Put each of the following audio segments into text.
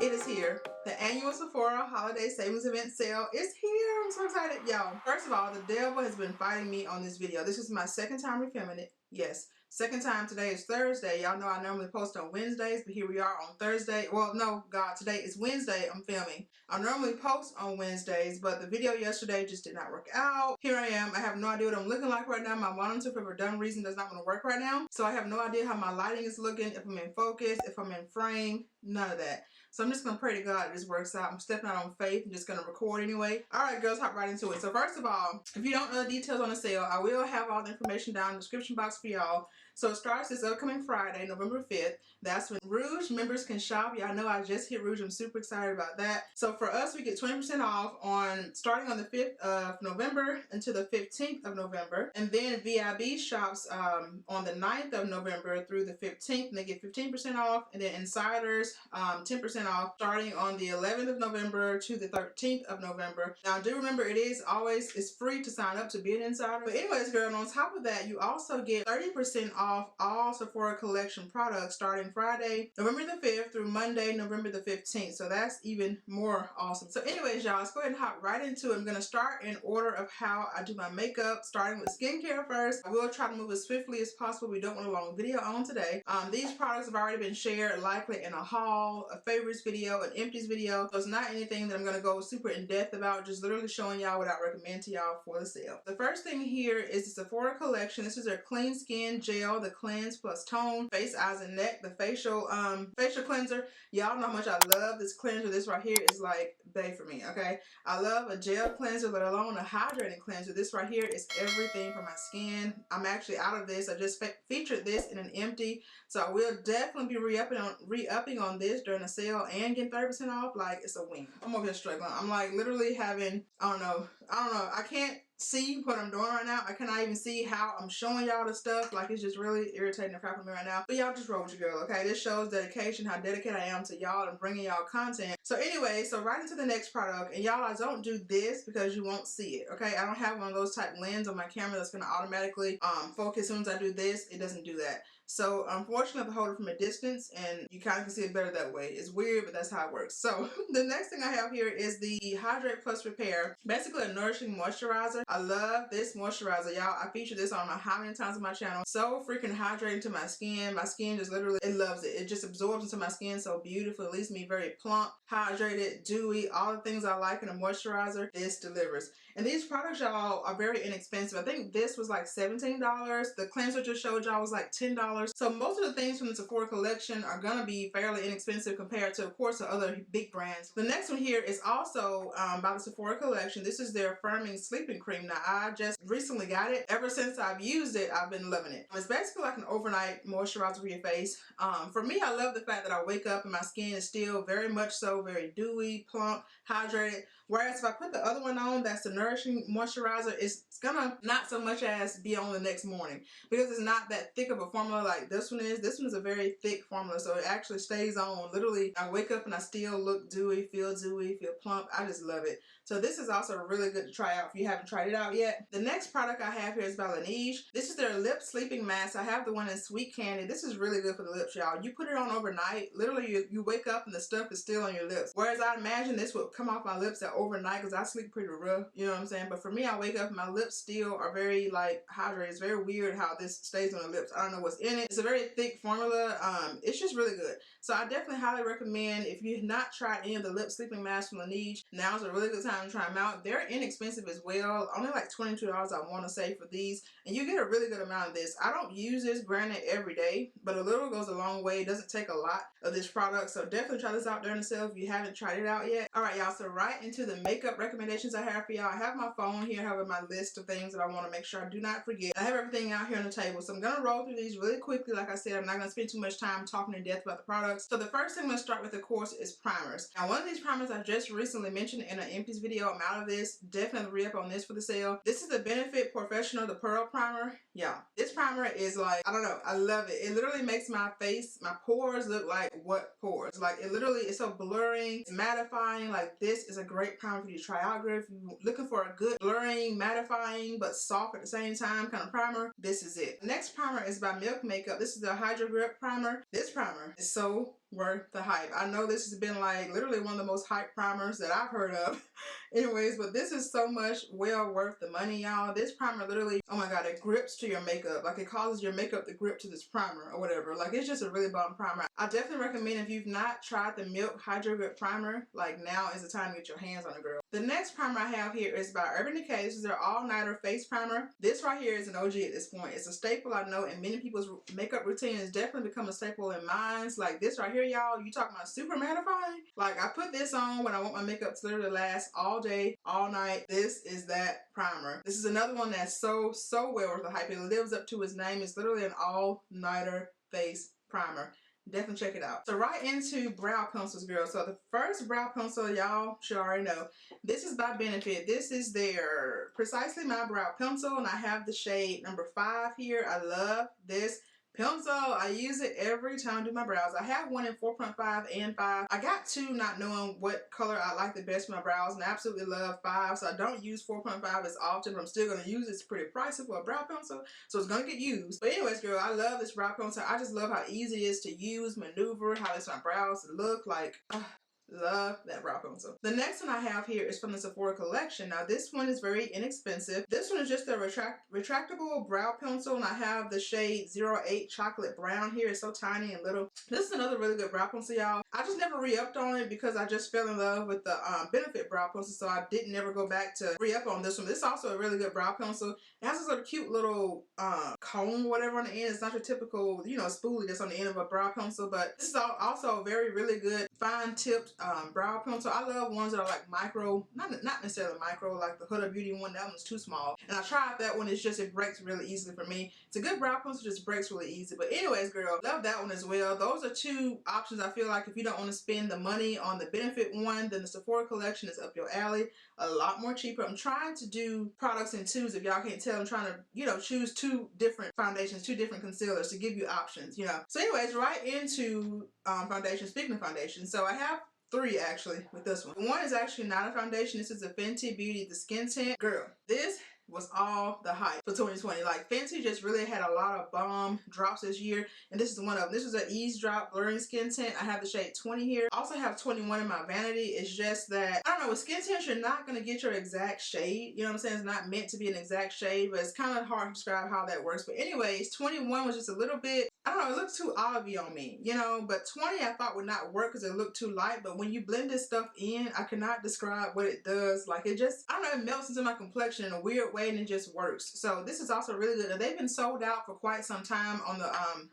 It is here. The annual Sephora holiday savings event sale is here. I'm so excited, y'all. First of all, the devil has been fighting me on this video. This is my second time refilming it. Yes, second time. Today is Thursday. Y'all know I normally post on Wednesdays, but here we are on Thursday. Well, no, God, today is Wednesday. I'm filming. I normally post on Wednesdays, but the video yesterday just did not work out. Here I am. I have no idea what I'm looking like right now. My monitor, for a dumb reason, does not want to work right now. So I have no idea how my lighting is looking, if I'm in focus, if I'm in frame, none of that. So I'm just going to pray to God this works out. I'm stepping out on faith. I'm just going to record anyway. Alright, girls, hop right into it. So first of all, if you don't know the details on the sale, I will have all the information down in the description box for y'all. So it starts this upcoming Friday, November 5th. That's when ROUGE members can shop. Y'all know I just hit ROUGE. I'm super excited about that. So for us, we get 20% off on starting on the 5th of November until the 15th of November. And then VIB shops on the 9th of November through the 15th, and they get 15% off. And then insiders, 10% off starting on the 11th of November to the 13th of November. Now, do remember it's free to sign up to be an insider. But anyways, girl, and on top of that, you also get 30% off all Sephora collection products starting Friday, November the 5th through Monday, November the 15th. So that's even more awesome. So anyways, y'all, let's go ahead and hop right into it. I'm going to start in order of how I do my makeup, starting with skincare first. I will try to move as swiftly as possible. We don't want a long video on today. These products have already been shared, likely in a haul, a favorites video, an empties video. So it's not anything that I'm going to go super in depth about, just literally showing y'all what I recommend to y'all for the sale. The first thing here is the Sephora collection. This is their Clean Skin Gel, the Cleanse Plus Tone, Face, Eyes, and Neck, the facial cleanser. Y'all know how much I love this cleanser. This right here is like bae for me, okay? I love a gel cleanser, let alone a hydrating cleanser. This right here is everything for my skin. I'm actually out of this. I just featured this in an empty, so I will definitely be re-upping on this during the sale and getting 30% off. Like, it's a win. I'm over here struggling. I'm like literally having, I don't know. I can't see what I'm doing right now. I cannot even see how I'm showing y'all the stuff. Like, it's just really irritating the crap out of me right now. But y'all just roll with your girl, okay? This shows dedication, how dedicated I am to y'all and bringing y'all content. So anyway, so right into the next product. And y'all, I don't do this because you won't see it, okay? I don't have one of those type lens on my camera that's going to automatically focus. As soon as I do this, it doesn't do that. So unfortunately, I have to hold it from a distance, and you kind of can see it better that way. It's weird, but that's how it works. So the next thing I have here is the Hydrate Plus Repair, basically a nourishing moisturizer. I love this moisturizer, y'all. I featured this on how many times on my channel. So freaking hydrating to my skin. My skin just literally, it loves it. It just absorbs into my skin so beautiful. It leaves me very plump, hydrated, dewy, all the things I like in a moisturizer. This delivers. And these products, y'all, are very inexpensive. I think this was like $17. The cleanser just showed y'all was like $10. So most of the things from the Sephora collection are gonna be fairly inexpensive compared to, of course, the other big brands. The next one here is also by the Sephora collection. This is their Firming Sleeping Cream. Now, I just recently got it. Ever since I've used it, I've been loving it. It's basically like an overnight moisturizer for your face. For me, I love the fact that I wake up and my skin is still very much so very dewy, plump, hydrated. Whereas if I put the other one on, that's the nourishing moisturizer, it's gonna not so much as be on the next morning, because it's not that thick of a formula like this one is. This one is a very thick formula, so it actually stays on. Literally, I wake up and I still look dewy, feel plump. I just love it. So this is also really good to try out if you haven't tried it out yet. The next product I have here is by LisaRee. This is their lip sleeping mask. I have the one in Sweet Candy. This is really good for the lips, y'all. You put it on overnight. Literally, you wake up and the stuff is still on your lips. Whereas I imagine this would come off my lips at overnight, because I sleep pretty rough, you know what I'm saying? But for me, I wake up and my lips still are very like hydrated. It's very weird how this stays on the lips. I don't know what's in it. It's a very thick formula. It's just really good. So I definitely highly recommend, if you've not tried any of the lip sleeping masks from LisaRee, now's a really good time to try them out. They're inexpensive as well. Only like $22 I want to say for these, and you get a really good amount of this. I don't use this, granted, every day, but a little goes a long way. It doesn't take a lot of this product, so definitely try this out during the sale if you haven't tried it out yet. All right, y'all, so right into the makeup recommendations I have for y'all. I have my phone here, I have my list of things that I want to make sure I do not forget. I have everything out here on the table, so I'm going to roll through these really quickly. Like I said, I'm not going to spend too much time talking in depth about the products. So the first thing I'm going to start with, of course, is primers. Now, one of these primers I just recently mentioned in an empties video. I'm out of this. Definitely re-up on this for the sale. This is the Benefit Professional, the Pearl Primer. Yeah, this primer primer is like, I don't know, I love it. It literally makes my face, my pores look like what pores. Like it literally, it's so blurring, it's mattifying. Like this is a great primer for you to try out, girl. If you're looking for a good blurring, mattifying, but soft at the same time kind of primer, this is it. The next primer is by Milk Makeup. This is the Hydro Grip primer. This primer is so worth the hype. I know this has been like literally one of the most hyped primers that I've heard of. Anyways, but this is so much well worth the money, y'all. This primer literally, oh my god, it grips to your makeup. Like it causes your makeup to grip to this primer or whatever. Like it's just a really bomb primer. I definitely recommend if you've not tried the Milk Hydro Grip primer, like now is the time to get your hands on it, girl. The next primer I have here is by Urban Decay. This is their all-nighter face primer. This right here is an OG at this point. It's a staple, I know, in many people's makeup routine. It's definitely become a staple in mine. Like this right here, y'all, you talking about super mattifying? Like I put this on when I want my makeup to literally last all day, all night. This is that primer. This is another one that's so well worth the hype. It lives up to its name. It's literally an all-nighter face primer. Definitely check it out. So right into brow pencils, girl. So the first brow pencil, y'all should already know. This is by Benefit. This is their Precisely My Brow Pencil, and I have the shade number 5 here. I love this pencil. I use it every time I do my brows. I have one in 4.5 and 5. I got 2 not knowing what color I like the best for my brows, and I absolutely love 5, so I don't use 4.5 as often, but I'm still going to use it. It's pretty pricey for a brow pencil, so it's going to get used. But anyways, girl, I love this brow pencil. I just love how easy it is to use, maneuver, how it's my brows look like. Love that brow pencil. The next one I have here is from the Sephora collection. Now this one is very inexpensive. This one is just a retractable brow pencil, and I have the shade 08 Chocolate Brown here. It's so tiny and little. This is another really good brow pencil, y'all. I just never re-upped on it because I just fell in love with the Benefit brow pencil, so I didn't never go back to re-up on this one. This is also a really good brow pencil. It has this little cute little cone or whatever on the end. It's not your typical, you know, spoolie that's on the end of a brow pencil, but this is also a very, really good fine tipped brow pencil. I love ones that are like micro, not necessarily micro, like the Huda Beauty one. That one's too small. And I tried that one. It's just, it breaks really easily for me. It's a good brow pencil, just breaks really easy. But anyways, girl, love that one as well. Those are 2 options. I feel like if you don't want to spend the money on the Benefit one, then the Sephora collection is up your alley. A lot more cheaper. I'm trying to do products in 2s. If y'all can't tell, I'm trying to, you know, choose 2 different foundations, 2 different concealers to give you options, you know. So anyways, right into foundation. Speaking of foundation, so I have 3 actually with this one. One is actually not a foundation. This is a Fenty Beauty, the Skin Tint. Girl, this was all the hype for 2020. Like Fenty just really had a lot of bomb drops this year, and this is one of them. This is an Ease Drop Blurring Skin Tint. I have the shade 20 here. I also have 21 in my vanity. It's just that, I don't know, with skin tints, you're not going to get your exact shade. You know what I'm saying? It's not meant to be an exact shade, but it's kind of hard to describe how that works. But anyways, 21 was just a little bit, I don't know, it looked too obvious on me, you know, but 20 I thought would not work because it looked too light. But when you blend this stuff in, I cannot describe what it does. Like it just, I don't know, it melts into my complexion in a weird way, and it just works. So this is also really good. And they've been sold out for quite some time on the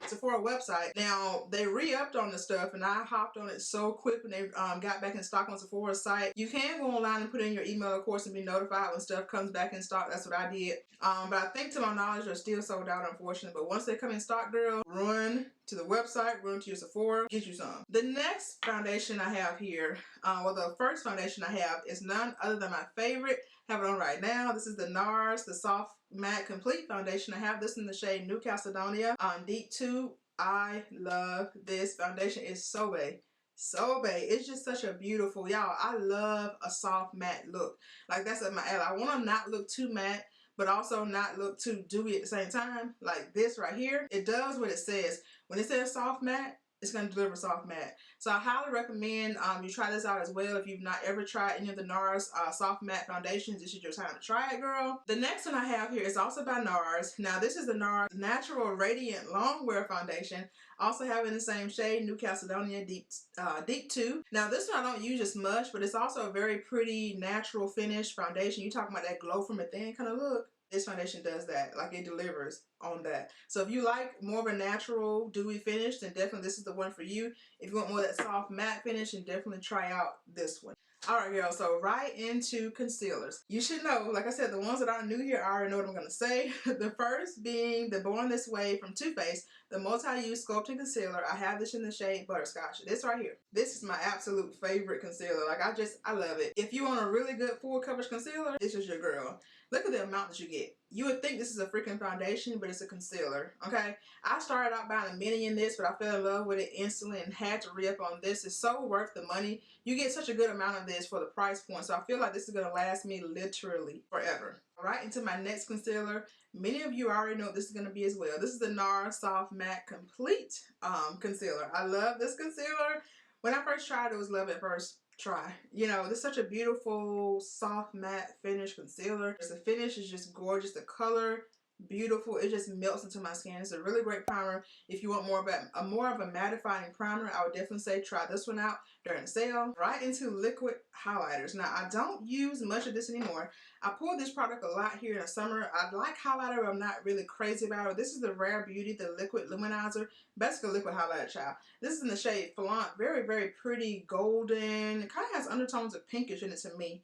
Sephora website. Now they re-upped on the stuff, and I hopped on it so quick when they got back in stock on Sephora's site. You can go online and put in your email, of course, and be notified when stuff comes back in stock. That's what I did. But I think to my knowledge they're still sold out, unfortunately. But once they come in stock, girl, run to the website, run to your Sephora, get you some. The next foundation I have here, well, the first foundation I have is none other than my favorite. I have it on right now. This is the NARS, the Soft Matte Complete Foundation. I have this in the shade New Caledonia on Deep 2. I love this foundation. It's so bae. So bae. It's just such a beautiful, y'all, I love a soft matte look. Like that's at my alley. I want to not look too matte, but also not look too dewy at the same time. Like this right here, it does what it says. When it says soft matte, it's going to deliver soft matte. So I highly recommend you try this out as well. If you've not ever tried any of the NARS soft matte foundations, this is your time to try it, girl. The next one I have here is also by NARS. Now this is the NARS Natural Radiant Longwear Foundation. I also have it in the same shade, New Caledonia Deep 2. Now this one I don't use as much, but it's also a very pretty natural finish foundation. You talking about that glow from within kind of look. This foundation does that. Like it delivers on that. So if you like more of a natural dewy finish, then definitely this is the one for you. If you want more of that soft matte finish, then definitely try out this one. Alright, girl, so right into concealers. You should know, like I said, the ones that are new here, I already know what I'm going to say. The first being the Born This Way from Too Faced, the multi-use sculpting concealer. I have this in the shade Butterscotch. This right here. This is my absolute favorite concealer. Like I love it. If you want a really good full coverage concealer, this is your girl. Look at the amount that you get. You would think this is a freaking foundation, but it's a concealer, okay? I started out buying a mini in this, but I fell in love with it instantly and had to re-up on this. It's so worth the money. You get such a good amount of this for the price point, so I feel like this is going to last me literally forever. Right into my next concealer. Many of you already know what this is going to be as well. This is the NARS Soft Matte Complete Concealer. I love this concealer. When I first tried it was love at first try. You know, this is such a beautiful soft matte finish concealer. The finish is just gorgeous. The color, beautiful. It just melts into my skin. It's a really great primer. If you want more of a mattifying primer, I would definitely say try this one out during the sale. Right into liquid highlighters. Now, I don't use much of this anymore. I pulled this product a lot here in the summer. I like highlighter, but I'm not really crazy about it. This is the Rare Beauty, the Liquid Luminizer. Basically, liquid highlighter, child. This is in the shade Flaunt. Very, very pretty, golden. It kind of has undertones of pinkish in it to me.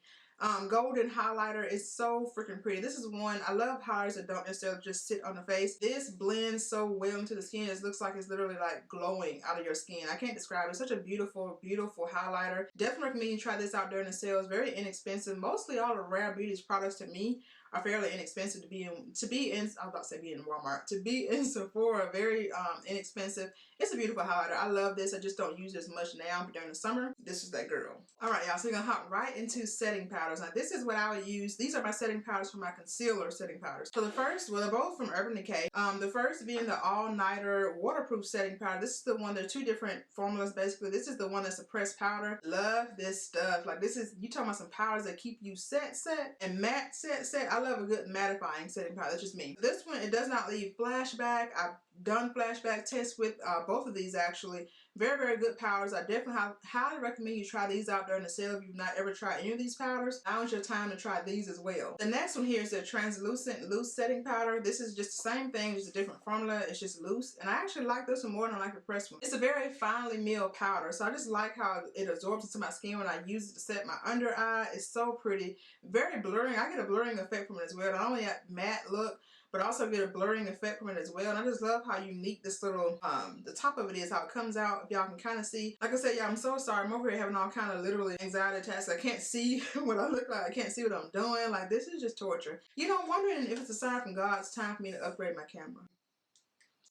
Golden highlighter is so freaking pretty. This is one, I love highlighters that don't necessarily just sit on the face. This blends so well into the skin. It looks like it's literally like glowing out of your skin. I can't describe it. It's such a beautiful, beautiful highlighter. Definitely recommend you try this out during the sale. It's very inexpensive. Mostly all the Rare Beauty's products to me are fairly inexpensive to be in. I was about to say be in Walmart. To be in Sephora, very inexpensive. It's a beautiful highlighter. I love this. I just don't use it as much now, but during the summer, this is that girl. Alright, y'all, so we're gonna hop right into setting powders. Now, this is what I would use. These are my setting powders for my concealer setting powders. So the first, well, they're both from Urban Decay. The first being the All-Nighter Waterproof Setting Powder. This is the one, there are two different formulas basically. This is the one that's a pressed powder. Love this stuff. Like, this is, you talking about some powders that keep you set, and matte set. I love a good mattifying setting powder. That's just me. This one, it does not leave flashback. I've done flashback tests with both of these actually. Very, very good powders. I definitely highly recommend you try these out during the sale if you've not ever tried any of these powders. Now is your time to try these as well. The next one here is the Translucent Loose Setting Powder. This is just the same thing, just a different formula. It's just loose. And I actually like this one more than I like the pressed one. It's a very finely milled powder. So I just like how it absorbs into my skin when I use it to set my under eye. It's so pretty. Very blurring. I get a blurring effect from it as well. Not only a matte look, but also get a blurring effect from it as well. And I just love how unique this little, the top of it is, how it comes out. If y'all can kind of see. Like I said, y'all, I'm so sorry. I'm over here having all kind of literally anxiety attacks. I can't see what I look like. I can't see what I'm doing. Like, this is just torture. You know, I'm wondering if it's a sign from God, it's time for me to upgrade my camera.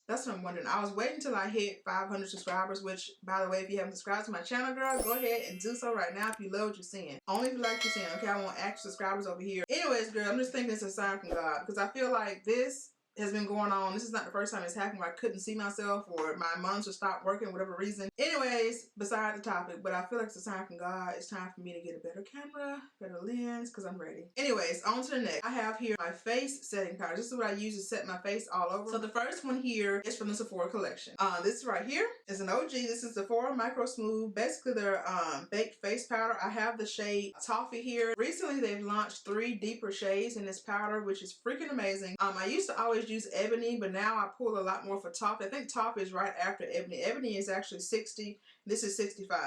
That's what I'm wondering. I was waiting until I hit 500 subscribers, which, by the way, if you haven't subscribed to my channel, girl, go ahead and do so right now if you love what you're seeing. Only if you like what you're seeing, okay? I want actual subscribers over here. Anyways, girl, I'm just thinking it's a sign from God because I feel like this has been going on. This is not the first time it's happened where I couldn't see myself or my monitor stopped working, whatever reason. Anyways, beside the topic, but I feel like it's a sign from God. It's time for me to get a better camera, better lens, because I'm ready. Anyways, on to the next. I have here my face setting powder. This is what I use to set my face all over. So the first one here is from the Sephora collection. This right here is an OG. This is Sephora Micro Smooth. Basically, their baked face powder. I have the shade Toffee here. Recently, they've launched 3 deeper shades in this powder, which is freaking amazing. I used to always use Ebony, but now I pull a lot more for Toffee. I think Toffee is right after Ebony. Ebony is actually 60. This is 65.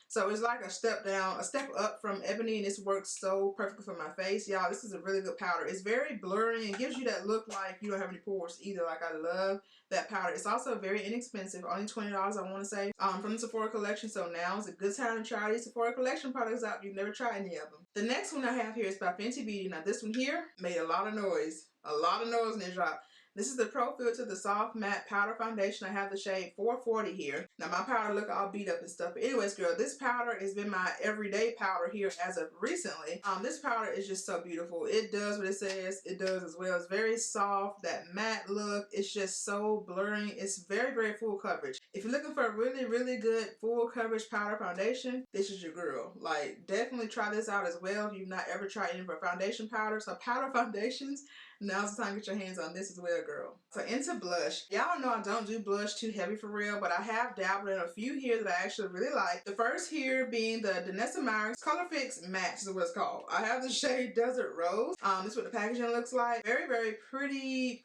So it's like a step down, a step up from Ebony, and this works so perfectly for my face. Y'all, this is a really good powder. It's very blurry and gives you that look like you don't have any pores either. Like, I love that powder. It's also very inexpensive, only $20 I want to say, from the Sephora collection. So now is a good time to try these Sephora collection products out if you've never tried any of them. The next one I have here is by Fenty Beauty. Now this one here made a lot of noise. A lot of noise in it dropped. This is the Pro Filter, the Soft Matte Powder Foundation. I have the shade 440 here. Now, my powder look all beat up and stuff. But anyways, girl, this powder has been my everyday powder here as of recently. This powder is just so beautiful. It does what it says it does as well. It's very soft, that matte look. It's just so blurring. It's very, very full coverage. If you're looking for a really, really good full coverage powder foundation, this is your girl. Like, definitely try this out as well if you've not ever tried any of our foundation powders. So powder foundations, now's the time to get your hands on this as well, girl. So into blush. Y'all know I don't do blush too heavy for real, but I have dabbled in a few here that I actually really like. The first here being the Danessa Meyers Color Fix Match is what it's called. I have the shade Desert Rose. This is what the packaging looks like. Very, very pretty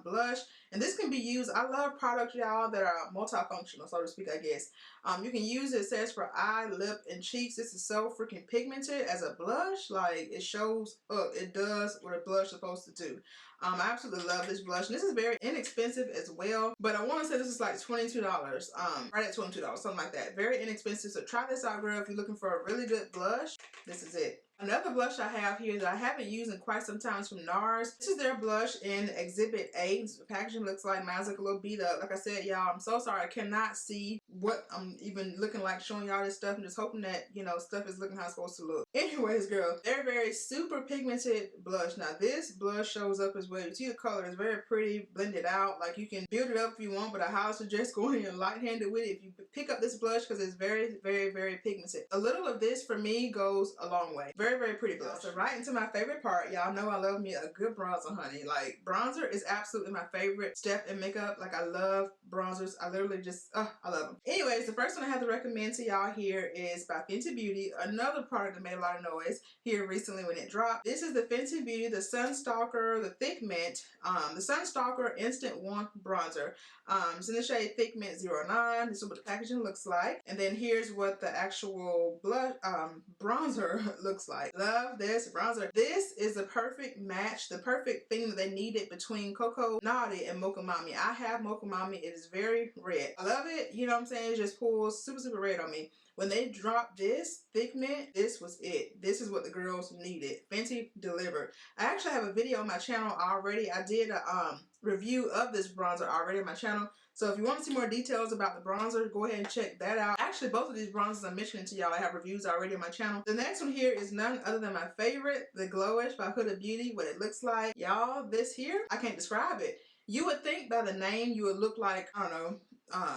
blush. And this can be used, I love products, y'all, that are multifunctional, so to speak, I guess. You can use it says for eye, lip, and cheeks. This is so freaking pigmented as a blush. Like, it shows up. It does what a blush is supposed to do. I absolutely love this blush. And this is very inexpensive as well, but I want to say this is like $22. Right at $22, something like that. Very inexpensive. So try this out, girl. If you're looking for a really good blush, this is it. Another blush I have here that I haven't used in quite some time is from NARS. This is their blush in Exhibit A. The packaging looks like mine's like a little beat up. Like I said, y'all, I'm so sorry. I cannot see what I'm even looking like showing y'all this stuff. I'm just hoping that, you know, stuff is looking how it's supposed to look. Anyways, girl, they're very super pigmented blush. Now, this blush shows up as well. You see the color is very pretty, blended out. Like, you can build it up if you want, but I highly suggest going in light-handed with it if you pick up this blush because it's very, very, very pigmented. A little of this, for me, goes a long way. Very, very pretty blush. So right into my favorite part. Y'all know I love me a good bronzer, honey. Like, bronzer is absolutely my favorite step in makeup. Like, I love bronzers. I literally just, I love them. Anyways, the first one I have to recommend to y'all here is by Fenty Beauty. Another product that made a lot of noise here recently when it dropped. This is the Fenty Beauty, the Sunstalker, the Thick Mint, the Sunstalker Instant Warmth Bronzer. It's in the shade Thick Mint 09. This is what the packaging looks like. And then here's what the actual blush, bronzer looks like. Love this bronzer. This is the perfect match, the perfect thing that they needed between Coco Naughty and Mocha Mami. I have Mocha Mami. It is very red. I love it. You know what I'm saying? It just pulls super, super red on me. When they dropped this Thick Mint, this was it. This is what the girls needed. Fenty delivered. I actually have a video on my channel already. I did a review of this bronzer already on my channel. So if you want to see more details about the bronzer, go ahead and check that out. Actually, both of these bronzers I'm mentioning to y'all, I have reviews already on my channel. The next one here is none other than my favorite, the Glowish by Huda Beauty. What it looks like. Y'all, this here, I can't describe it. You would think by the name you would look like, I don't know,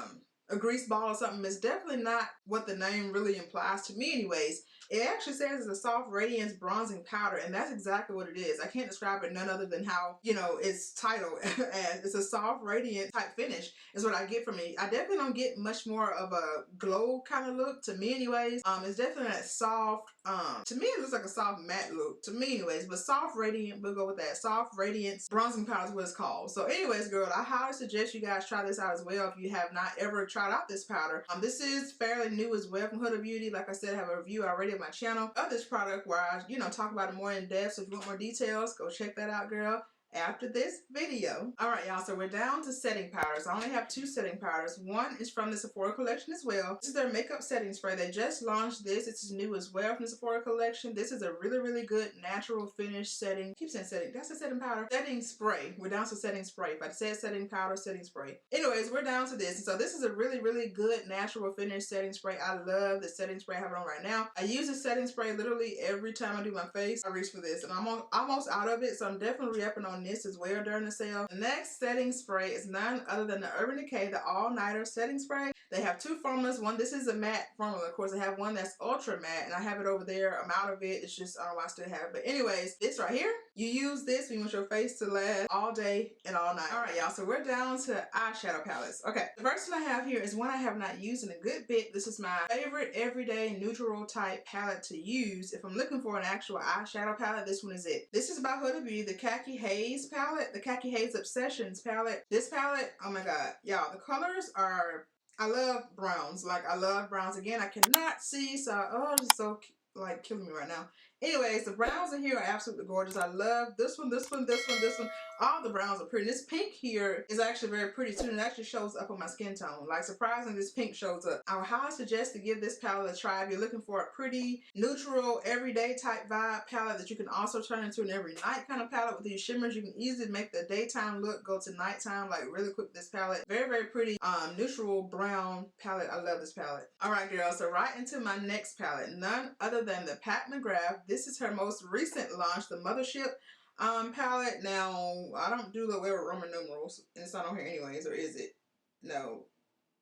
a grease ball or something. It's definitely not what the name really implies to me anyways. It actually says it's a soft radiance bronzing powder, and that's exactly what it is. I can't describe it none other than how, you know, it's titled as. It's a soft radiant type finish is what I get from it. I definitely don't get much more of a glow kind of look to me anyways. It's definitely that soft, to me it looks like a soft matte look to me anyways, but soft radiant, we'll go with that. Soft radiance bronzing powder is what it's called. So anyways, girl, I highly suggest you guys try this out as well if you have not ever tried out this powder. This is fairly new as well from Huda Beauty. Like I said, I have a review already on my channel of this product where I, you know, talk about it more in depth. So if you want more details, go check that out, girl, after this video. Alright, y'all, so we're down to setting powders. I only have two setting powders. One is from the Sephora collection as well. This is their makeup setting spray. They just launched this. This is new as well from the Sephora collection. This is a really, really good natural finish setting. I keep saying setting. That's a setting powder. Setting spray. We're down to setting spray. If I said setting powder, setting spray. Anyways, we're down to this. And so this is a really, really good natural finish setting spray. I love the setting spray I have it on right now. I use the setting spray literally every time I do my face. I reach for this, and I'm almost out of it, so I'm definitely re-upping on this as well during the sale. The next setting spray is none other than the Urban Decay, the All Nighter setting spray. They have two formulas. One, this is a matte formula. Of course, I have one that's ultra matte, and I have it over there. I'm out of it. It's just, I don't know why I still have it. But anyways, this right here, you use this when you want your face to last all day and all night. All right, y'all, so we're down to eyeshadow palettes. Okay, the first one I have here is one I have not used in a good bit. This is my favorite everyday neutral type palette to use. If I'm looking for an actual eyeshadow palette, this one is it. This is by Huda Beauty, the Khaki Haze palette, the Khaki Haze Obsessions palette. This palette, oh my god, y'all, the colors are, I love browns. Like, I love browns. Again, I cannot see, so, oh, it's so, like, killing me right now. Anyways, the browns in here are absolutely gorgeous. I love this one, this one, this one, this one. All the browns are pretty. This pink here is actually very pretty too, and it actually shows up on my skin tone. Like, surprisingly, this pink shows up. I would highly suggest to give this palette a try if you're looking for a pretty, neutral, everyday type vibe palette that you can also turn into an every night kind of palette with these shimmers. You can easily make the daytime look go to nighttime, like, really quick with this palette. Very, very pretty, neutral brown palette. I love this palette. Alright, girls, so right into my next palette. None other than the Pat McGrath. This is her most recent launch, the Mothership palette. Now, I don't do the way with Roman numerals, and it's not on here anyways, or is it? No.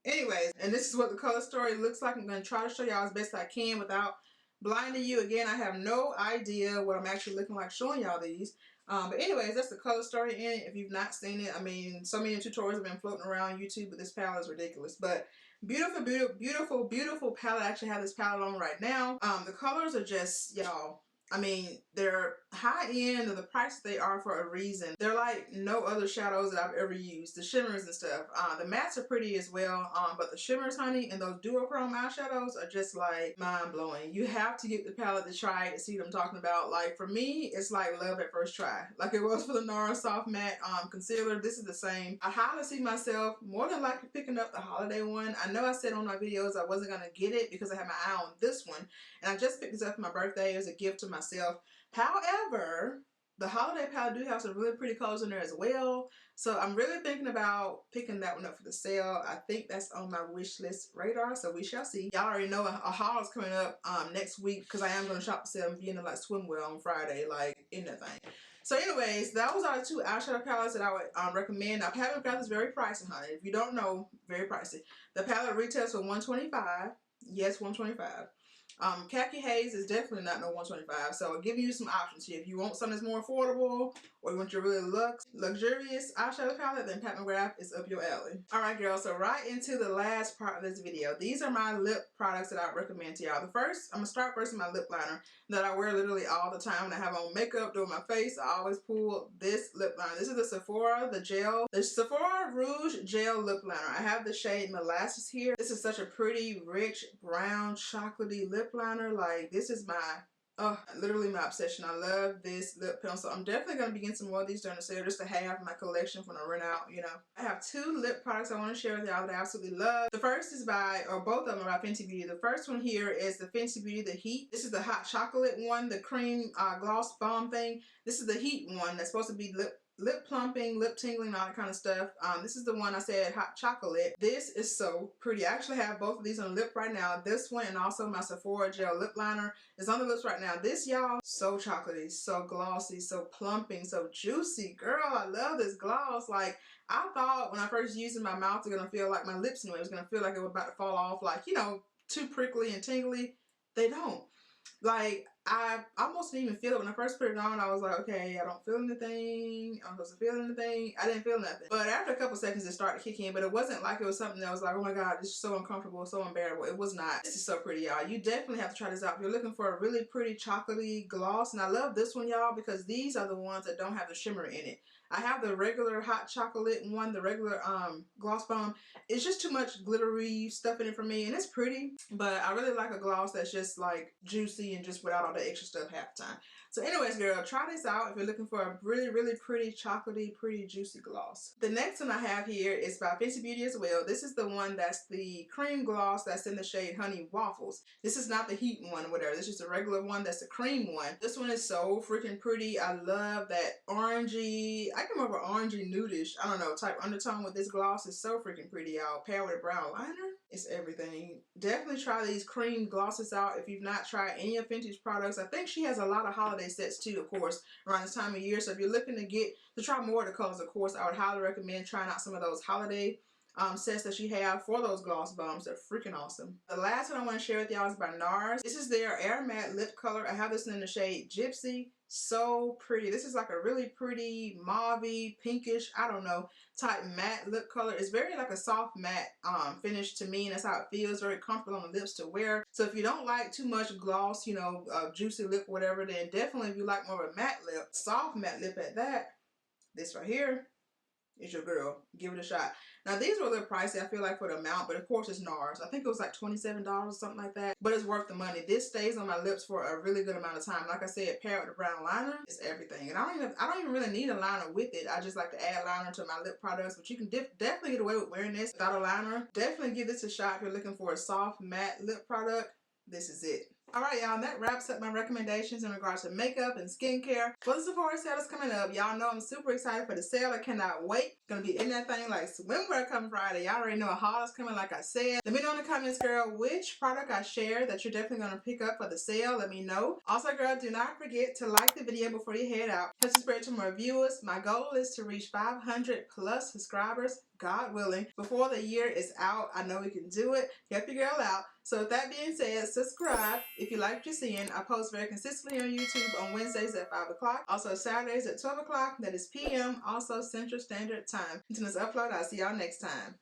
Anyways, and this is what the color story looks like. I'm going to try to show y'all as best I can without blinding you. Again, I have no idea what I'm actually looking like showing y'all these. But anyways, that's the color story in it. If you've not seen it, I mean, so many tutorials have been floating around YouTube, but this palette is ridiculous. But beautiful, beautiful, beautiful, beautiful palette. I actually have this palette on right now. The colors are just, y'all, I mean, they're high end of the price they are for a reason. They're like no other shadows that I've ever used. The shimmers and stuff. The mattes are pretty as well. But the shimmers, honey, and those duochrome eyeshadows are just like mind blowing. You have to get the palette to try it to see what I'm talking about. Like for me, it's like love at first try. Like it was for the NARS Soft Matte Concealer. This is the same. I highly see myself more than likely picking up the holiday one. I know I said on my videos I wasn't gonna get it because I had my eye on this one, and I just picked this up for my birthday as a gift to myself. However, the holiday palette do have some really pretty colors in there as well. So I'm really thinking about picking that one up for the sale. I think that's on my wish list radar, so we shall see. Y'all already know a haul is coming up next week because I am going to shop the sale and be in the like swimwear on Friday, like in that thing. So anyways, those are the two eyeshadow palettes that I would recommend. Now, palette graph is very pricey, honey. If you don't know, very pricey. The palette retails for $125. Yes, $125. Khaki Haze is definitely not no $125, so I'll give you some options here. If you want something that's more affordable, or you want your really luxurious eyeshadow palette, then Pat McGrath is up your alley. Alright girls, so right into the last part of this video. These are my lip products that I recommend to y'all. I'm gonna start first with my lip liner that I wear literally all the time when I have on makeup, doing my face. I always pull this lip liner. This is the Sephora, the Sephora Rouge Gel Lip Liner. I have the shade Molasses here. This is such a pretty, rich, brown, chocolatey lip liner. Like, this is literally my obsession. I love this lip pencil. I'm definitely going to be getting some more of these during the sale just to have in my collection when I run out, you know. I have two lip products I want to share with y'all that I absolutely love. The first is both of them are by Fenty Beauty. The first one here is the Fenty Beauty The Heat. This is the hot chocolate one, the cream gloss bomb thing. This is the heat one that's supposed to be lip plumping, lip tingling, all that kind of stuff. This is the one I said, hot chocolate. This is so pretty. I actually have both of these on the lip right now. This one and also my Sephora gel lip liner is on the lips right now. This, y'all, so chocolatey, so glossy, so plumping, so juicy. Girl, I love this gloss. Like, I thought when I first used it, my mouth was gonna feel like my lips knew it was gonna feel like it was about to fall off, like, you know, too prickly and tingly. They don't. Like, I almost didn't even feel it when I first put it on. I was like, okay, I don't feel anything. I'm supposed to feel anything. I didn't feel nothing. But after a couple seconds, it started kicking in. But it wasn't like it was something that was like, oh my God, this is so uncomfortable, so unbearable. It was not. This is so pretty, y'all. You definitely have to try this out if you're looking for a really pretty chocolatey gloss. And I love this one, y'all, because these are the ones that don't have the shimmer in it. I have the regular hot chocolate one, the regular gloss bomb. It's just too much glittery stuff in it for me, and it's pretty, but I really like a gloss that's just like juicy and just without all the extra stuff half the time. So anyways, girl, try this out if you're looking for a really, really pretty, chocolatey, pretty, juicy gloss. The next one I have here is by Fenty Beauty as well. This is the one that's the cream gloss that's in the shade Honey Waffles. This is not the heat one or whatever. This is just a regular one that's the cream one. This one is so freaking pretty. I love that orangey, I can remember orangey nudish, I don't know, type undertone with this gloss. Is so freaking pretty, y'all. Paired with a brown liner. It's everything. Definitely try these cream glosses out if you've not tried any of Fenty's products. I think she has a lot of holiday sets too, of course, around this time of year. So if you're looking to try more of the colors, of course, I would highly recommend trying out some of those holiday sets that she have for those gloss bombs. They're freaking awesome. The last one I want to share with y'all is by NARS. This is their Air Matte Lip Color. I have this in the shade Gypsy. So pretty. This is like a really pretty mauvey, pinkish, I don't know, type matte lip color. It's very like a soft matte finish to me, and that's how it feels. Very comfortable on the lips to wear. So if you don't like too much gloss, you know, juicy lip, whatever, then definitely if you like more of a matte lip, soft matte lip at that, this right here is your girl. Give it a shot. Now these were a little pricey, I feel like, for the amount, but of course it's NARS. I think it was like $27 or something like that, but it's worth the money. This stays on my lips for a really good amount of time. Like I said, paired with a brown liner, it's everything. And I don't even really need a liner with it. I just like to add liner to my lip products, but you can definitely get away with wearing this without a liner. Definitely give this a shot if you're looking for a soft matte lip product. This is it. Alright, y'all, that wraps up my recommendations in regards to makeup and skincare. For the Sephora sale that's coming up, y'all know I'm super excited for the sale. I cannot wait. Gonna be in that thing like swimwear come Friday. Y'all already know a haul is coming, like I said. Let me know in the comments, girl, which product I shared that you're definitely gonna pick up for the sale. Let me know. Also, girl, do not forget to like the video before you head out. Help to spread to more viewers. My goal is to reach 500 plus subscribers, God willing, before the year is out. I know we can do it. Help your girl out. So with that being said, subscribe if you like what you're seeing. I post very consistently on YouTube on Wednesdays at 5 o'clock. Also Saturdays at 12 o'clock. That is PM. Also Central Standard Time. Until this upload, I'll see y'all next time.